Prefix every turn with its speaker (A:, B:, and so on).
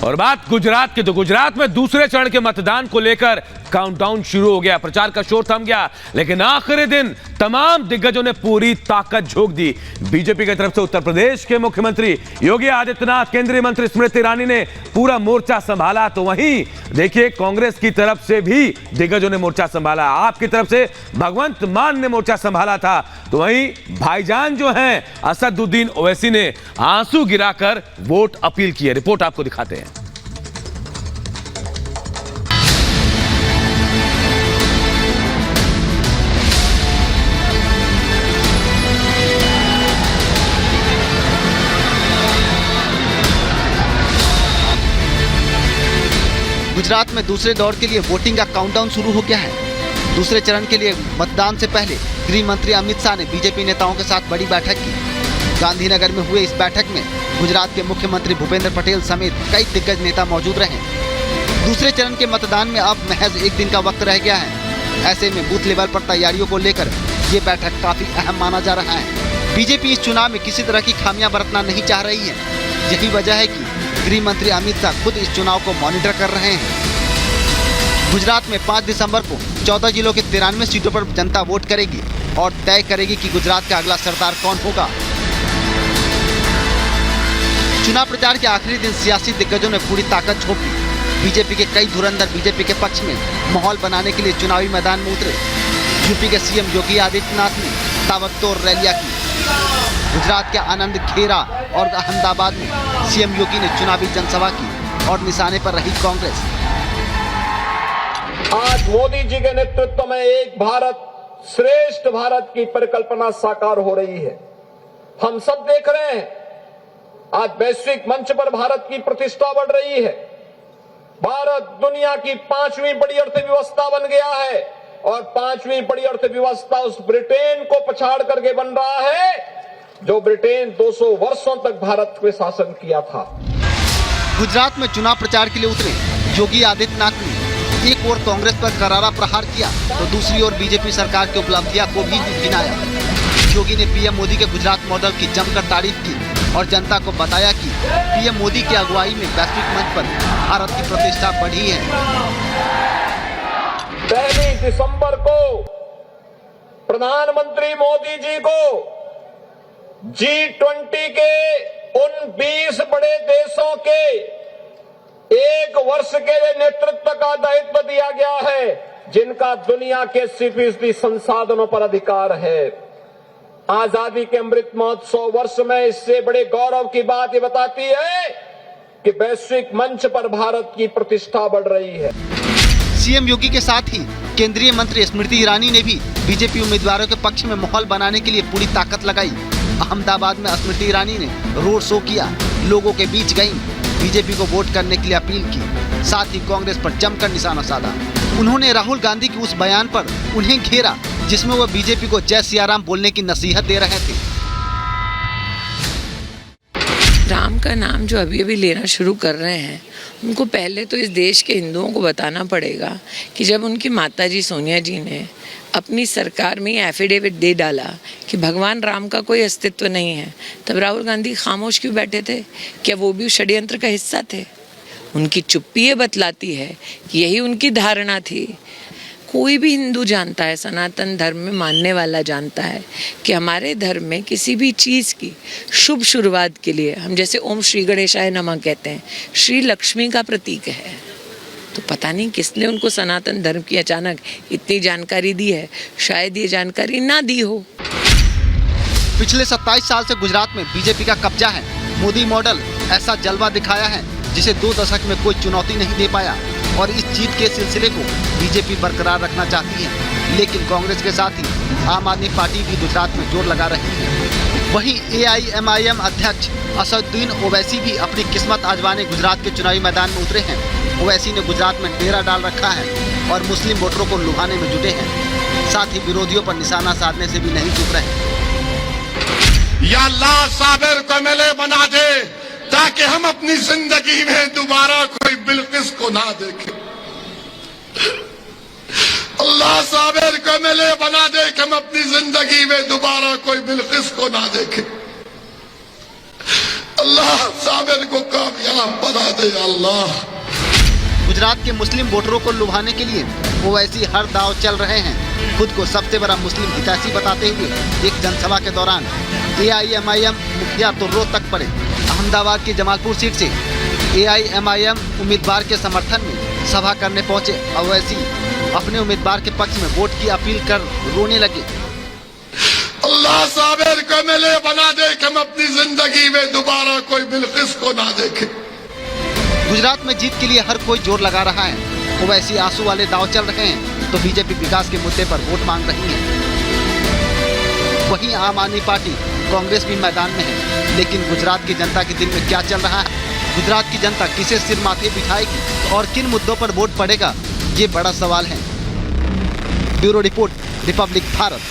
A: और बात गुजरात की, तो गुजरात में दूसरे चरण के मतदान को लेकर काउंटडाउन शुरू हो गया। प्रचार का शोर थम गया, लेकिन आखिरी दिन तमाम दिग्गजों ने पूरी ताकत झोंक दी। बीजेपी की तरफ से उत्तर प्रदेश के मुख्यमंत्री योगी आदित्यनाथ, केंद्रीय मंत्री स्मृति ईरानी ने पूरा मोर्चा संभाला। तो वहीं देखिए, कांग्रेस की तरफ से भी दिग्गजों ने मोर्चा संभाला। आपकी तरफ से भगवंत मान ने मोर्चा संभाला था। तो वहीं भाईजान जो हैं असदुद्दीन ओवैसी ने आंसू गिराकर वोट अपील की है। रिपोर्ट आपको दिखाते हैं।
B: गुजरात में दूसरे दौर के लिए वोटिंग का काउंटडाउन शुरू हो गया है। दूसरे चरण के लिए मतदान से पहले गृह मंत्री अमित शाह ने बीजेपी नेताओं के साथ बड़ी बैठक की। गांधीनगर में हुए इस बैठक में गुजरात के मुख्यमंत्री भूपेंद्र पटेल समेत कई दिग्गज नेता मौजूद रहे। दूसरे चरण के मतदान में अब महज एक दिन का वक्त रह गया है। ऐसे में बूथ लेवल पर तैयारियों को लेकर ये बैठक काफी अहम माना जा रहा है। बीजेपी इस चुनाव में किसी तरह की खामियां बरतना नहीं चाह रही है। यही वजह है कि गृह मंत्री अमित शाह खुद इस चुनाव को मॉनिटर कर रहे हैं। गुजरात में 5 दिसंबर को 14 जिलों के 93 सीटों पर जनता वोट करेगी और तय करेगी कि गुजरात का अगला सरदार कौन होगा। चुनाव प्रचार के आखिरी दिन सियासी दिग्गजों ने पूरी ताकत झोंकी। बीजेपी के कई धुरंधर बीजेपी के पक्ष में माहौल बनाने के लिए चुनावी मैदान में उतरे। यूपी के सीएम योगी आदित्यनाथ ने ताबड़तोड़ रैलियां की। गुजरात के आनंद खेरा और अहमदाबाद में सीएम योगी ने चुनावी जनसभा की और निशाने पर रही कांग्रेस।
C: आज मोदी जी के नेतृत्व में एक भारत श्रेष्ठ भारत की परिकल्पना साकार हो रही है। हम सब देख रहे हैं, आज वैश्विक मंच पर भारत की प्रतिष्ठा बढ़ रही है। भारत दुनिया की 5वीं बड़ी अर्थव्यवस्था बन गया है और 5वीं बड़ी अर्थव्यवस्था उस ब्रिटेन को पछाड़ करके बन रहा है जो ब्रिटेन 200 वर्षों तक भारत पे शासन किया था।
B: गुजरात में चुनाव प्रचार के लिए उतरे योगी आदित्यनाथ ने एक ओर कांग्रेस पर करारा प्रहार किया तो दूसरी ओर बीजेपी सरकार की उपलब्धियां को भी गिनाया। योगी ने पीएम मोदी के गुजरात मॉडल की जमकर तारीफ की और जनता को बताया कि पीएम मोदी की अगुवाई में वैश्विक मंच पर भारत की प्रतिष्ठा बढ़ी है।
C: 1 दिसंबर को प्रधानमंत्री मोदी जी को G20 के उन 20 बड़े देशों के 1 वर्ष के लिए नेतृत्व का दायित्व दिया गया है जिनका दुनिया के 80% संसाधनों पर अधिकार है। आजादी के अमृत महोत्सव वर्ष में इससे बड़े गौरव की बात ये बताती है कि वैश्विक मंच पर भारत की प्रतिष्ठा बढ़ रही है।
B: सीएम योगी के साथ ही केंद्रीय मंत्री स्मृति ईरानी ने भी बीजेपी उम्मीदवारों के पक्ष में माहौल बनाने के लिए पूरी ताकत लगाई। अहमदाबाद में स्मृति ईरानी ने रोड शो किया, लोगों के बीच गईं, बीजेपी को वोट करने के लिए अपील की, साथ ही कांग्रेस पर जमकर निशाना साधा। उन्होंने राहुल गांधी के उस बयान पर उन्हें घेरा जिसमें वो बीजेपी को जय सियाराम बोलने की नसीहत दे रहे थे।
D: राम का नाम जो अभी अभी लेना शुरू कर रहे हैं, उनको पहले तो इस देश के हिंदुओं को बताना पड़ेगा कि जब उनकी माताजी सोनिया जी ने अपनी सरकार में एफिडेविट दे डाला कि भगवान राम का कोई अस्तित्व नहीं है, तब राहुल गांधी खामोश क्यों बैठे थे? क्या वो भी षड्यंत्र का हिस्सा थे? उनकी चुप्पी ये बतलाती है कि यही उनकी धारणा थी। कोई भी हिंदू जानता है, सनातन धर्म में मानने वाला जानता है कि हमारे धर्म में किसी भी चीज़ की शुभ शुरुआत के लिए हम जैसे ओम श्री गणेशाय नमः कहते हैं, श्री लक्ष्मी का प्रतीक है। तो पता नहीं किसने उनको सनातन धर्म की अचानक इतनी जानकारी दी है, शायद ये जानकारी ना दी हो।
B: पिछले 27 साल से गुजरात में बीजेपी का कब्जा है। मोदी मॉडल ऐसा जलवा दिखाया है जिसे 2 दशक में कोई चुनौती नहीं दे पाया और इस जीत के सिलसिले को बीजेपी बरकरार रखना चाहती है। लेकिन कांग्रेस के साथ ही आम आदमी पार्टी भी गुजरात में जोर लगा रही है। वहीं AIMIM अध्यक्ष असदुद्दीन ओवैसी भी अपनी किस्मत आजमाने गुजरात के चुनावी मैदान में उतरे हैं। ओवैसी ने गुजरात में डेरा डाल रखा है और मुस्लिम वोटरों को लुभाने में जुटे हैं। साथ ही विरोधियों पर निशाना साधने से भी नहीं चूक रहे।
E: या अल्लाह साबिर को MLA बना दे ताकि हम अपनी जिंदगी में दोबारा कोई बिल्किस को ना देखें। अल्लाह साबिर को MLA बना दे कि हम अपनी जिंदगी में दोबारा कोई बिल्किस को ना देखें। अल्लाह साबिर को कामयाब बना दे अल्लाह।
B: गुजरात के मुस्लिम वोटरों को लुभाने के लिए ओवैसी हर दांव चल रहे हैं। खुद को सबसे बड़ा मुस्लिम हितैषी बताते हुए एक जनसभा के दौरान AIMIM मुखिया तो रो तक पड़े। अहमदाबाद की जमालपुर सीट से AIMIM उम्मीदवार के समर्थन में सभा करने पहुंचे ओवैसी अपने उम्मीदवार के पक्ष में वोट की अपील कर रोने लगे।
E: अल्लाह साबिर को मिले बना दे कि हम अपनी जिंदगी में दोबारा कोई बिल्किस को ना देखे।
B: गुजरात में जीत के लिए हर कोई जोर लगा रहा है। ओवैसी आंसू वाले दांव चल रहे हैं तो बीजेपी विकास के मुद्दे पर वोट मांग रही है। वहीं आम आदमी पार्टी कांग्रेस भी मैदान में है। लेकिन गुजरात की जनता के दिल में क्या चल रहा है, गुजरात की जनता किसे सिर माथे बिठाएगी और किन मुद्दों पर वोट पड़ेगा, ये बड़ा सवाल है। Bureau report, Republic Bharat.